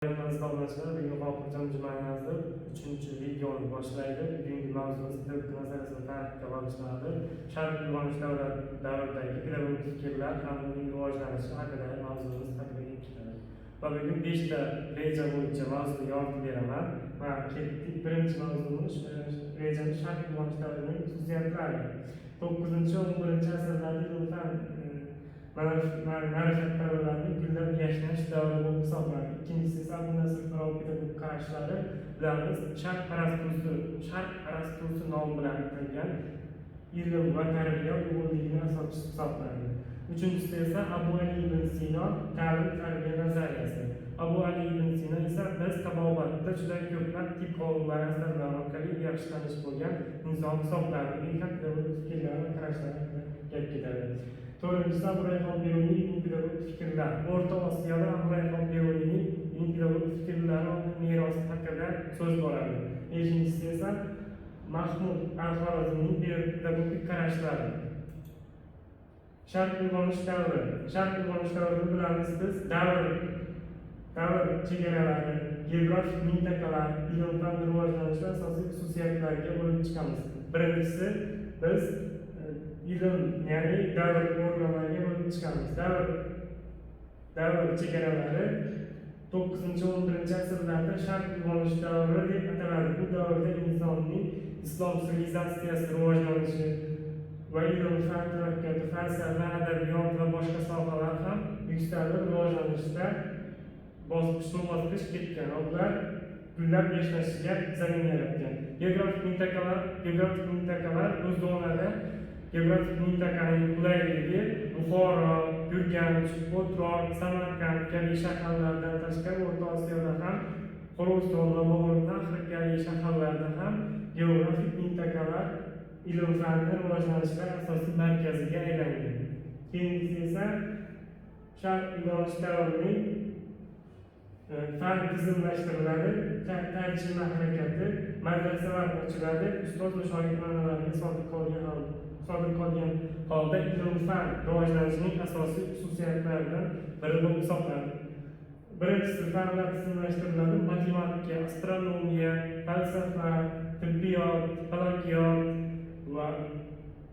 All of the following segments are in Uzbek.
Mazhablar bugun xotirjam jumangizni 3-videoni boshlaydi. Bugungi mavzuimiz dil masalasini tartibga bag'ishlanadi. Sharq uyg'onish davridagi pedagogik fikrlar hamda uning rivojlanishi haqidagi mavzuimiz taqdim etiladi. Va bugun 5 ta reja bo'yicha mavzuni yoritib beraman. Va birinchi mavzumiz rejani sharq uyg'onish davrining xususiyatlari. 9-11 asrlarda ma'rifat talabalarining gullab yashnash davri bo'lib hisoblanadi. Ikkinchisi esa Abu Nasr Farabiy pedagogik qarashlari bilan sharq arastusi nomi bilan atalgan ilm va tarbiya uyg'unligining asoschisi hisoblanadi. Uchinchisi esa Abu Ali ibn Sino ta'lim tarbiya nazariyasi. Abu Ali ibn Sino esa biz tabobatda juda ko'plab tip qonunlar asarlari orqali yaxshi tanish bo'lgan inson hisoblanadi. Uning pedagogik fikrlari va qarashlari haqida gap ketadi. To'rtinchisi Abu Rayhon Beruniyning pedagogik fikrlar. O'rta Osiyoda Abu Rayhon Beruniyning pedagogik fikrlari va merosi haqida so'z boradi. Beshinchisi esa Mahmud al-Xorazmiyning pedagogik qarashlari. Sharq uyg'onish davri. Sharq uyg'onish davrini bilamiz biz davr chegaralari, geografik mintaqalar, ilm-fan rivojlanishi asosiy xususiyatlariga bo'lib chiqamiz. Birinchisi biz ilm, ya'ni davr organlariga bo'lib chiqamiz. Davr chegaralari 9-11 asrlarda Sharq uyg'onish davri deb ataladi. Bu davrda insonning islom sivilizatsiyasi rivojlanishi va ilm-fan taraqqiyoti, falsafa, adabiyot va boshqa sohalar ham yuksalib rivojlanishda bosqichma-bosqich ketgan. Ular gullab yashnashiga zamin yaratgan. Geografik mintaqalar o'z o'rnida geografik mintaqaning qulayligi Buxoro, Urganch, O'troq, Samarqand kabi shaharlardan tashqari O'rta Osiyoda ham Xo'roziston va Mo'g'uliston kabi shaharlarda ham geografik mintaqalar ilm-fanni rivojlanishida asosiy markaziga aylangan. Keyingisi esa Sharq uyg'onish davrining fan tizimlashtiriladi, tarjima harakati, madrasalar ochiladi, ustoz va shogird ma'nolariga sodiq qolgan holda ilm-fan rivojlanishining asosiy xususiyatlaridan biri bo'lib hisoblanadi. Birinchisi fanlar tizimlashtiriladi, matematika, astronomiya, falsafa, tibbiyot, falakiyot va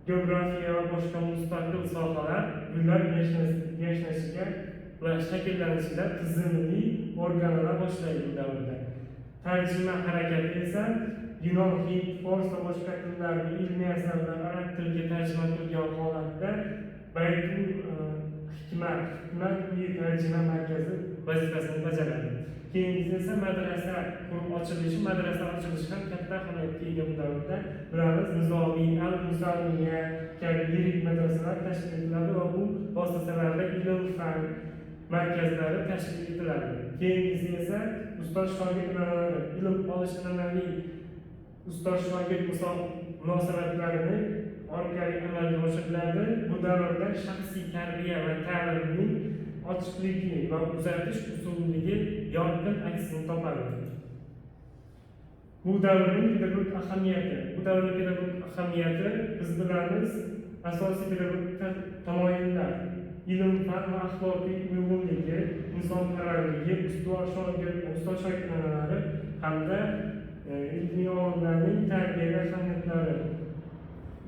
geografiya va boshqa mustaqil sohalar gullab yashnashiga va shakllanishida tizimli o'rganila boshlaydi bu davrda. Tarjima harakati esa yunon, hind, fors va boshqa tillarni ilmiy asarlar arab tiliga tarjima qilgan holatda Baytul hikmat uyi tarjima markazi vazifasini bajaradi. Keyingisi esa madrasa ochilishi ham katta ahamiyatga ega bu davrda. Bilamiz, Nizomiy, Al-Musalmiya kabi yirik madrasalar tashkil etiladi va bu muassasalarda ilm-fan markazlari tashkil etiladi. Keyingisi esa ustoz-shogird ma'nolari, ilm olish an'anaviy ustoz-shogird munosabatlarini orqali amalga oshiriladi. Bu davrda shaxsiy tarbiya va ta'limning ochiqligi va uzatish usulligi yorqin aksini topadi. Bu davrning pedagogik ahamiyati biz bilamiz, asosiy pedagogik tamoyillar ilm-fan va axloqiy uyg'unligi, insonparvarligi, ustoz-shogird ma'nolari hamda ilmiy olimlarning tarbiyaga ahamiyatlari.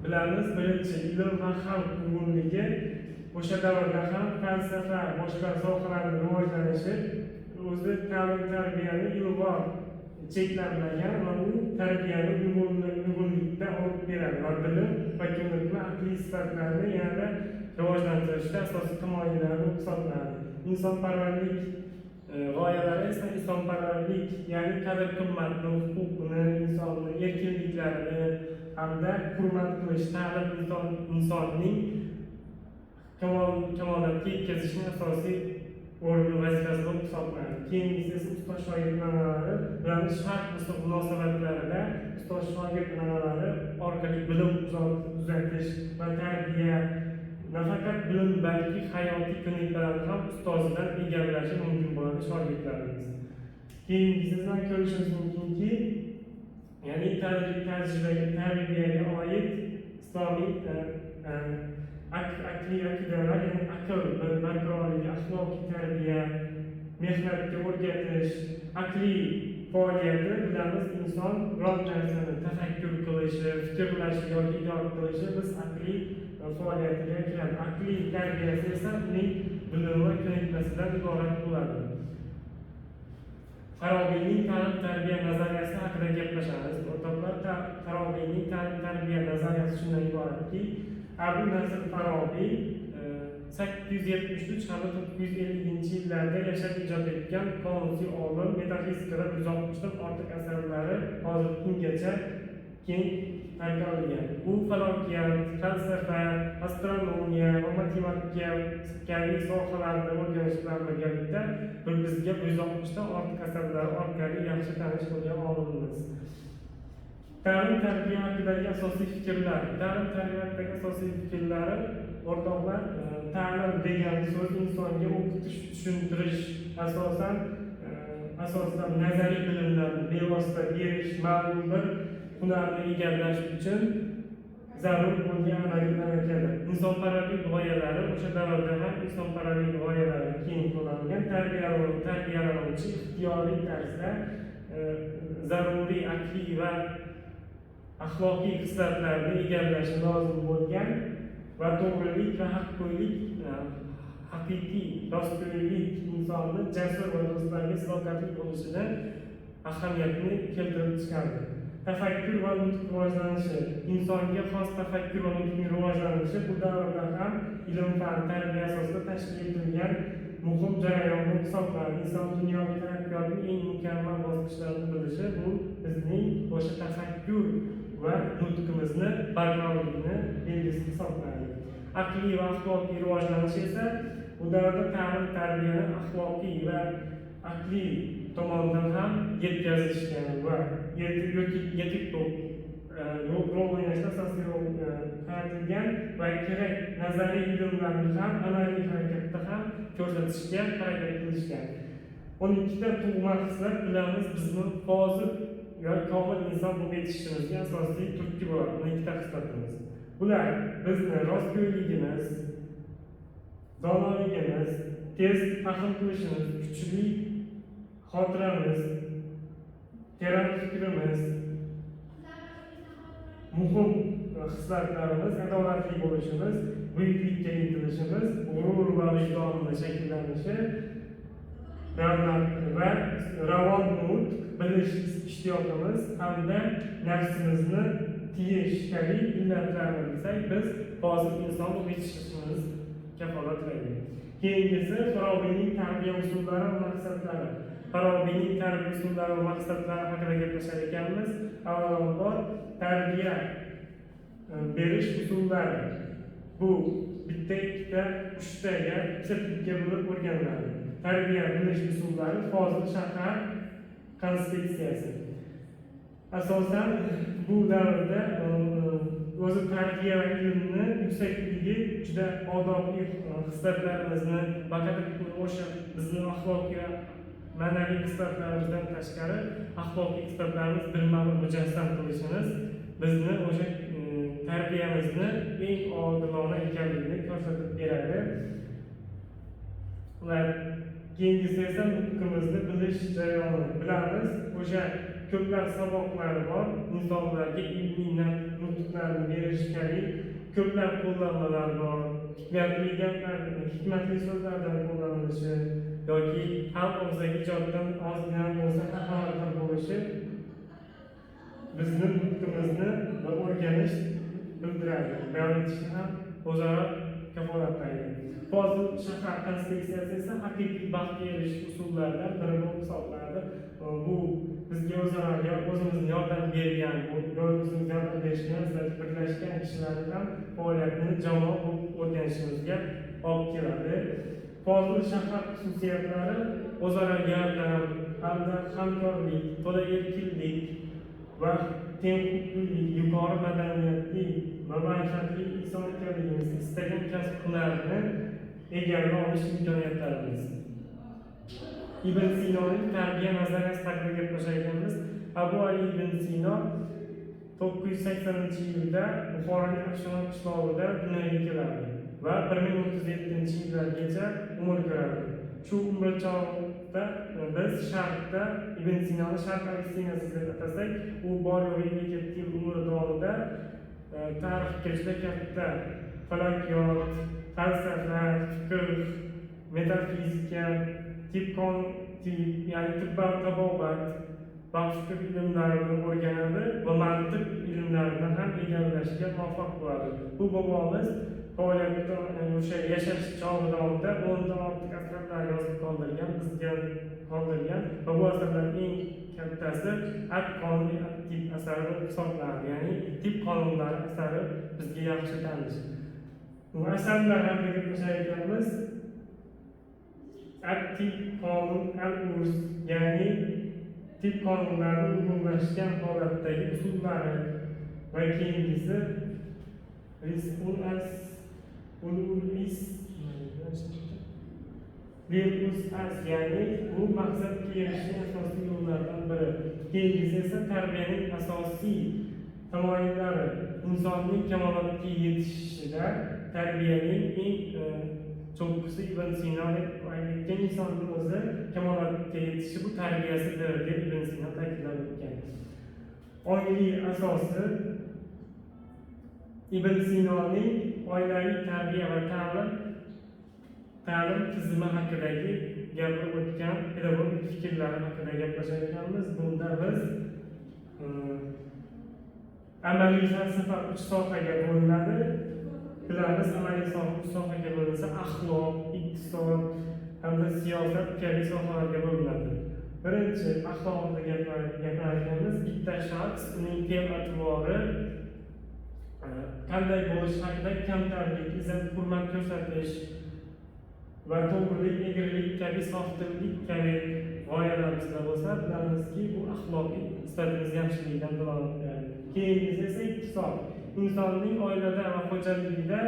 Bilamiz, birinchi ilm va xalq uyg'unligi. O'sha davrda ham falsafa, boshqa sohalarning rivojlanishi o'zi ta'lim tarbiyani ilg'or cheklanmagan va u tarbiyani uyg'unlikda olib beradi va bilim va kimlikni aqliy sifatlarni yanada rivojlantirishda asosiy tamoyillar bo'lib hisoblanadi. Insonparvarlik g'oyalari esa insonparvarlik, ya'ni qadr-qimmatni, huquqni, insonni erkinliklarini hamda hurmat qilish, ta'lim insonning kamolotga yetkazishning asosiy o'rni vazifasi bo'lib hisoblanadi. Keyingisi esa ustoz-shogird ma'nolari. Bilamiz, sharq munosabatlarida ustoz-shogird ma'nolari orqali bilim uzatish va tarbiya, nafaqat bilim balki hayotiy ko'nikmalarni ham ustozidan egallashi mumkin bo'ladi shogirdlarimiz. Keyingisidan ko'rishimiz mumkinki, ya'ni tarbiyaga oid islomiy aqliy aqidalar, ya'ni aql barqarorligi, axloqiy tarbiya mehnatga o'rgatish, aqliy faoliyati bilamiz inson biror narsani tafakkur qilishi, fikrlashi yoki idrok qilishi biz aqliy faoliyatiga kiradi. Aqliy tarbiyasi esa uning bilimi va ko'nikmasidan iborat bo'ladi. Farobiyning ta'lim-tarbiya nazariyasi haqida gaplashamiz. O'rtoqlar, Farobiyning ta'lim-tarbiya nazariyasi shundan iboratki, Abu Nasr Farobiy 873 hamda 950-yillarda yashab ijod etgan qonuniy olim, metafizikada 160 dan ortiq asarlari hozirgi kungacha keng tarqalgan. U falokiyat, falsafa, astronomiya va matematika kabi sohalarda o'rganishlar birgalikda bizga 160 dan ortiq asarlari orqali yaxshi tanish bo'lgan olimimiz. Ta'lim-tarbiya haqidagi asosiy fikrlar. Ta'lim-tarbiya haqidagi asosiy fikrlari o'rtoqlar, ta'lim degan so'z insonga o'qitish, tushuntirish, asosan nazariy bilimlarni bevosita berish, ma'lum bir hunarni egallash uchun zarur bo'lgan amaliy malakadir. Insonparvarlik g'oyalari o'sha davrda ham insonparvarlik g'oyalari keng qo'llangan, tarbiyalanuvchi ixtiyoriy tarzda zaruriy aqliy va axloqiy xislatlarni egallashi lozim bo'lgan va to'g'rilik va haqqo'ylik, haqiqiy rostgo'ylik insonni jasur va do'stlarga sadoqatli bo'lishida ahamiyatni keltirib chiqardi. Tafakkur va nutq rivojlanishi, insonga xos tafakkur va nutqning rivojlanishi bu davrda ham ilm-fan tarbiya asosida tashkil etilgan muhim jarayon hisoblanadi. Inson dunyoviy taraqqiyotining eng mukammal bosqichlarini bilishi bu bizning o'sha tafakkur va nutqimizni barqarorligini belgisi hisoblanadi. Aqliy va axloqiy rivojlanish esa bu davrda ta'lim-tarbiyani axloqiy va aqliy tomondan ham yetkazishgan va yetuk rol o'ynashda asosiy rol qaratilgan va kerak nazariy ilmlarni ham amaliy harakatda ham ko'rsatishga harakat qilishgan. 12 ta tug'ma xislat bilamiz bizni hozir yoki komil inson bo'lib yetishishimizga asosiy turtki bo'ladi. 12 ta xislatimiz. Bular bizni rostgo'yligimiz, donoligimiz, tez fahm qilishimiz, kuchli xotiramiz, teran fikrimiz, muhim xislatlarimiz, adolatli bo'lishimiz, buyuklikka intilishimiz, g'urur va vijdonimiz shakllanishi va ravon nutq bilish ishtiyoqimiz hamda nafsimizni tiyish kabi illatlarni bilsak, biz hozir inson bo'lib yetishishimiz kafolatlaydi. Keyingisi Farobiyning tarbiya usullari va maqsadlari. Farobiyning tarbiya usullari va maqsadlari haqida gaplashar ekanmiz. Avvalambor tarbiya berish usullari. Bu bitta, ikkita, uchtaga, seplikka bo'lib o'rganiladi. Tarbiya bilish usullari Fozil shahar konspetsiyasi. Asosan bu davrda o'zi tarbiya va ilmni yuksakligi juda odobli xislatlarimizni, faqat o'sha bizni axloqiy va ma'naviy xislatlarimizdan tashqari axloqiy xislatlarimiz birma-bir mujassam qilishimiz bizni o'sha tarbiyamizni eng odilona ekanligini ko'rsatib beradi. Va keyingisi esa nutqimizni bilish jarayoni. Bilamiz, o'sha ko'plab saboqlar bor, insonlarga ilmiy nutqlarni berish kabi ko'plab qo'llanmalar bor. Hikmatli gaplar, hikmatli so'zlardan qo'llanilishi yoki xalq og'zaki ijoddan ozgina bo'lsa xabar bo'lishi bizni nutqimizni va o'rganish bildiradi. Bayonotishni ham o'zaro kafolatlaydi. Fozil shahar konspetsiyasi esa haqiqiy baxtga erishish usullaridan biri bo'lib hisoblanadi. Bu bizga o'zimizni yordam bergan, o'zimizga yordam berishgan, birlashgan kishilarning ham faoliyatini jamoa bo'lib o'rganishimizga olib keladi. Fozil shahar xususiyatlari o'zaro yordam, hamkorlik, to'la erkinlik va tenghuquqlilik, yuqori madaniyatli va ma'rifatli inson ekanligimizni, istagan kasb-hunarni egallab olish imkoniyatlarimiz. Ibn Sinoning tarbiya nazariyasi haqida gaplashar ekanmiz. Abu Ali ibn Sino 980-yilda Buxoroning Afshon qishlog'ida dunyoga keladi va 1037-yillargacha umr ko'radi. Shu umr da biz Sharqda Ibn Sinoni Sharq Avicenasi deb atasak, u bor yo'g'i 2 yil umri davomida tarixga juda katta falokiyot, falsafa, fiqh, metafizika, ya'ni tibbiy tabobat va fiqh ilmlarini o'rganadi va mantiq ilmlarini ham egallashga muvaffaq bo'ladi. Bu bobomiz faoliyatda o'sha yashash chog'i davomida 10 dan ortiq asarlar yozib qoldirgan, bizga qoldirgan va bu asarlarning eng kattasi At-Qonun at-Tib asari hisoblanadi. Ya'ni tib qonunlari asari bizga yaxshi tanish. Bu asarlar haqida gaplashayotganmiz. At-Tib qonun al-Urs, ya'ni tib qonunlarini umumlashgan holatdagi usullari va keyingisi ya'ni bu maqsadga erishishning asosiy yo'llaridan biri. Keyingisi esa tarbiyaning asosiy tamoyillari. Insonning kamolotga yetishishida tarbiyaning eng cho'qqisi Ibn Sino aytgan, insonning o'zi kamolotga yetishi bu tarbiyasidir deb Ibn Sino ta'kidlab o'tgan. Oilaviy asosi Ibn Sinoning oilaviy tarbiya va ta'lim tizimi haqidagi gapirib o'tgan pedagogik fikrlari haqida gaplashayotganmiz. Bunda biz amaliy falsafa 3 sohaga bo'linadi. Bilamiz, amaliy falsafa 3 sohaga bo'linsa, axloq, iqtisod hamda siyosat kabi sohalarga bo'linadi. Birinchi axloq haqida gapirayotganmiz. Bitta shaxs uning fe'l-atvori qanday bo'lishi haqida kamtarlik, izzat, hurmat ko'rsatish va to'g'rilik, egrilik kabi sofdillik kabi g'oyalarimizda bo'lsa, bilamizki, bu axloqiy sifatimiz yaxshiligidan dalolat beradi. Keyingisi esa iqtisod. Insonning oilada va xo'jaligida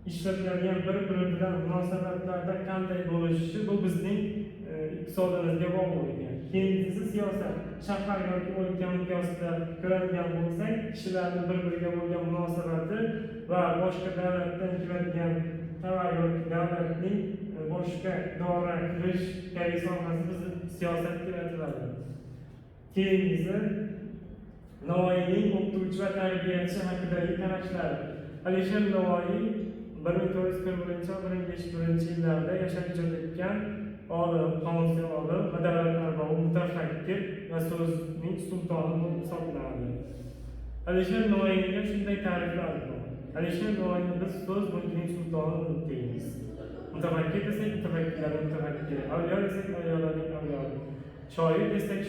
ishlatiladigan bir-biri bilan munosabatlarda qanday bo'lishi, bu bizning iqtisodimizga bog'liq. Keyingisi siyosat. Shahar yoki o'lka miqyosida ko'radigan bo'lsak, kishilarning bir-biriga bo'lgan munosabati va boshqa davlatdan keladigan tovar yoki davlatning boshqa idora qilish kabi sohasi bizning siyosat deb ataladi. Keyingisi Navoiyning o'qituvchi va tarbiyachi haqidagi qarashlari. Alisher Navoiy 1441-1451 yillarda yashab o'tgan olim, qonunchiy olim, davlat arbobi, mutafakkir va so'zning sultoni bo'lib hisoblanadi. Alisher Navoiyga shunday ta'riflar bor. Alisher Navoiyni biz so'z mulkining sultoni deymiz. Mutafakkir desak, mutafakkirlarning mutafakkiri, avliyo desak, avliyolarning avliyoi. Shoir desak